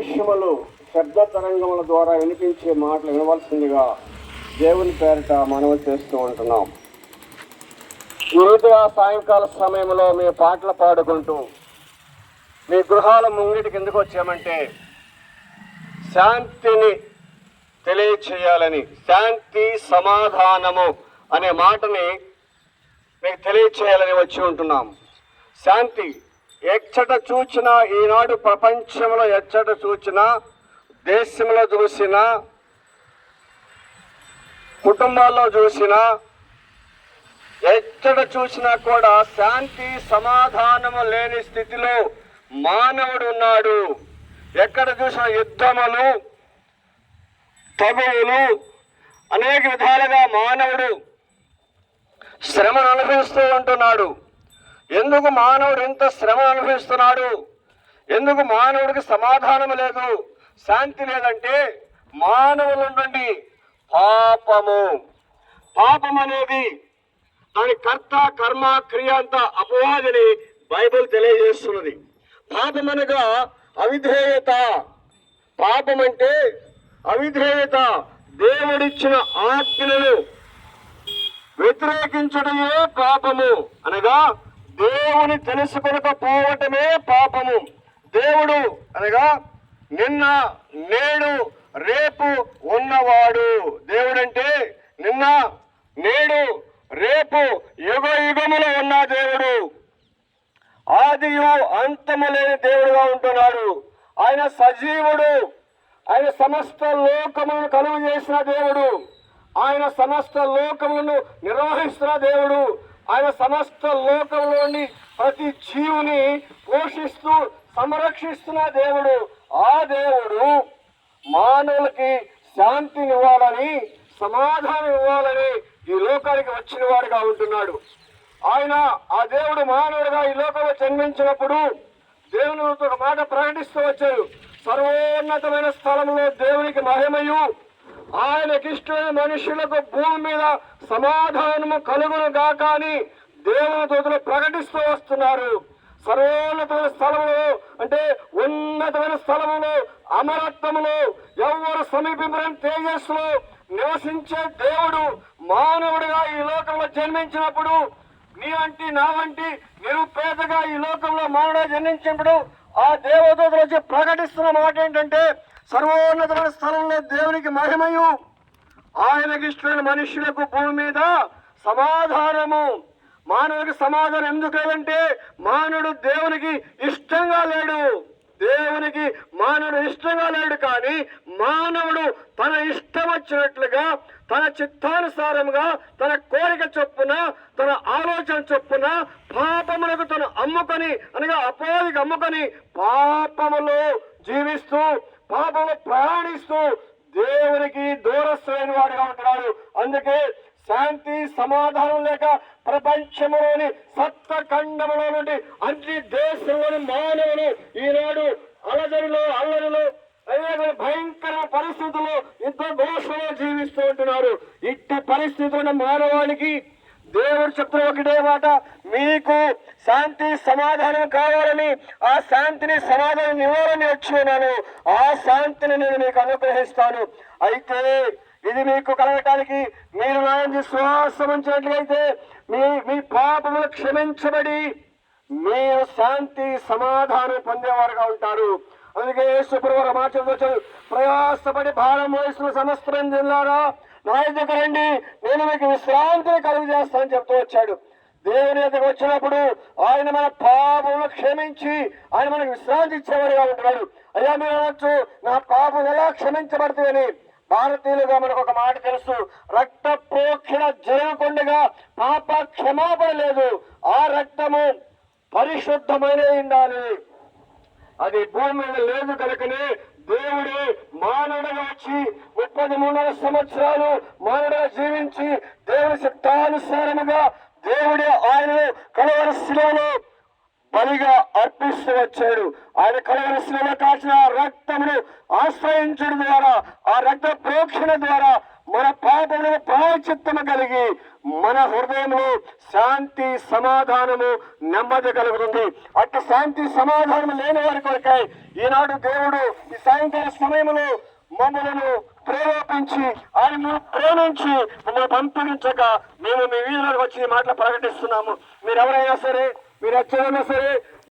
నిమిషములు శబ్ద తరంగముల ద్వారా వినిపించే మాటలు వినవలసిందిగా దేవుని పేరిట మనవి చేస్తూ ఉంటున్నాం. ఈ రీతిగా సాయంకాల సమయంలో మీ పాటలు పాడుకుంటూ మీ గృహాల ముంగిటికి ఎందుకు వచ్చామంటే శాంతిని తెలియచేయాలని, శాంతి సమాధానము అనే మాటని మీకు తెలియచేయాలని వచ్చి ఉంటున్నాం. శాంతి ఎచ్చట చూచినా, ఈనాడు ప్రపంచంలో ఎచ్చట చూచినా, దేశంలో చూసినా, కుటుంబాల్లో చూసినా, ఎచ్చట చూసినా కూడా శాంతి సమాధానము లేని స్థితిలో మానవుడు ఉన్నాడు. ఎక్కడ చూసిన యుద్ధములు, తగువులు, అనేక విధాలుగా మానవుడు శ్రమను అనుభవిస్తూ ఉంటున్నాడు. ఎందుకు మానవుడు ఇంత శ్రమ అనుభవిస్తున్నాడు? ఎందుకు మానవుడికి సమాధానం లేదు, శాంతి లేదంటే మానవుల నుండి పాపము. పాపం అనేది దాని కర్త, కర్మ, క్రియ అంతా అపవాదిని బైబిల్ తెలియజేస్తున్నది. పాపం అనగా అవిధేయత. పాపం అంటే అవిధేయత. దేవుడిచ్చిన ఆజ్ఞలను వ్యతిరేకించడమే పాపము. అనగా దేవుని తెలుసుకొనకపోవటమే పాపము. దేవుడు అనగా నిన్న, నేడు, రేపు ఉన్నవాడు. దేవుడంటే నిన్న, నేడు, రేపు, యుగ యుగములో ఉన్న దేవుడు. ఆదియు అంతము లేని దేవుడుగా ఉంటున్నాడు. ఆయన సజీవుడు. ఆయన సమస్త లోకములను కలుగు చేసిన దేవుడు. ఆయన సమస్త లోకములను నిర్వహిస్తున్న దేవుడు. ఆయన సమస్త లోకంలోని ప్రతి జీవుని పోషిస్తూ సంరక్షిస్తున్న దేవుడు. ఆ దేవుడు మానవులకి శాంతినివ్వాలని, సమాధానం ఇవ్వాలని ఈ లోకానికి వచ్చిన వాడుగా ఉంటున్నాడు. ఆ దేవుడు మానవుడిగా ఈ లోకంలో జన్మించినప్పుడు దేవుని ఒక మాట ప్రకటిస్తూ వచ్చాడు. సర్వోన్నతమైన స్థలంలో దేవునికి మహిమయు, ఆయనకి ఇష్టమైన మనుషులకు భూమి మీద సమాధానము కలుగును గాక అని దేవుని దూతలు ప్రకటిస్తూ వస్తున్నారు. సర్వోన్నతమైన స్థలములో అంటే ఉన్నతమైన స్థలములో, అమరత్వములో, ఎవరు సమీపించని తేజస్సులో నివసించే దేవుడు మానవుడిగా ఈ లోకంలో జన్మించినప్పుడు, నీ వంటి నా వంటి నిరుపేదగా ఈ లోకంలో మానవుడు జన్మించినప్పుడు ఆ దేవదూతలు వచ్చి ప్రకటిస్తున్న మాట ఏంటంటే, సర్వోన్నతమైన స్థలంలో దేవునికి మహిమయు, ఆయనకి ఇష్టమైన మనుషులకు భూమి మీద సమాధానము. మానవుడికి సమాధానం ఎందుకు లేదంటే మానవుడు దేవునికి ఇష్టంగా లేడు. దేవునికి మానవుడు ఇష్టంగా లేడు. కానీ మానవుడు తన ఇష్టం వచ్చినట్లుగా, తన చిత్తానుసారంగా, తన కోరిక చొప్పున, తన ఆలోచన చొప్పున పాపములకు తను అమ్ముకొని, అనగా అపవాదికి అమ్ముకొని పాపములో జీవిస్తూ, పాపములో ప్రయాణిస్తూ దేవునికి దూరస్థులైన వాడిగా ఉంటున్నాడు. అందుకే శాంతి సమాధానం లేక ప్రపంచంలోని సప్త ఖండములో నుండి అన్ని దేశంలోని మానవులు ఈనాడు అల్లరిలో భయంకర పరిస్థితుల్లో యుద్ధ ఘోషలో జీవిస్తూ ఉంటున్నారు. ఇట్టి పరిస్థితుల్లో మానవానికి దేవుడు చెప్తున్న ఒకటే మాట, మీకు శాంతి సమాధానం కావాలని, ఆ శాంతిని సమాధానం ఇవ్వాలని వచ్చి ఉన్నాను. ఆ శాంతిని నేను మీకు అనుగ్రహిస్తాను. అయితే ఇది మీకు కలగటానికి మీరు నా విశ్వాసం ఉంచినట్లయితే మీ పాపములు క్షమించబడి మీరు శాంతి సమాధానం పొందేవారుగా ఉంటారు. అందుకే యేసుప్రభువు మాట ప్రయాసపడి భారం వహిస్తున్న సమస్త జిల్లారా నా దగ్గర రండి, నేను మీకు విశ్రాంతిని కలుగు చేస్తానని చెప్తూ వచ్చాడు. దేవుని దగ్గరకు వచ్చినప్పుడు ఆయన మన పాపములు క్షమించి ఆయన మనకు విశ్రాంతి ఇచ్చేవారుగా ఉంటున్నాడు. అయ్యా మీరు అనొచ్చు, నా పాపం ఎలా క్షమించబడుతుందని. భారతీయులుగా మనకు ఒక మాట తెలుసు, రక్త ప్రోక్షణ జరగకుండా పాప క్షమాపణ లేదు. ఆ రక్తము పరిశుద్ధమైన ఉండాలి. అది భూమి మీద లేదు కనుకనే దేవుడే మానవుడిగా వచ్చి 33 సంవత్సరాలు మానవుడిగా జీవించి దేవుని చిత్తానుసారముగా దేవుడే ఆయనను కలువరి శిలువలో బలిగా అర్పిస్తూ వచ్చాడు. ఆయన కలువరి శిలువలో కాచిన రక్తమును ఆశ్రయించడం ద్వారా, ఆ రక్త ప్రోక్షణ ద్వారా మన పాపములకు ప్రాయశ్చిత్తము కలిగి మన హృదయంలో శాంతి సమాధానము నెమ్మది కలుగుతుంది. అట్టి శాంతి సమాధానం లేని వారి కొరకై ఈనాడు దేవుడు ఈ సాయంకాల సమయంలో మమ్మలను ప్రేరేపించి ఆయన ప్రేమించి మమ్మల్ని పంపించక మేము మీ వీధిలోకి వచ్చి ఈ మాటలు ప్రకటిస్తున్నాము. మీరు ఎవరైనా సరే, మీరు ఎక్కడైనా సరే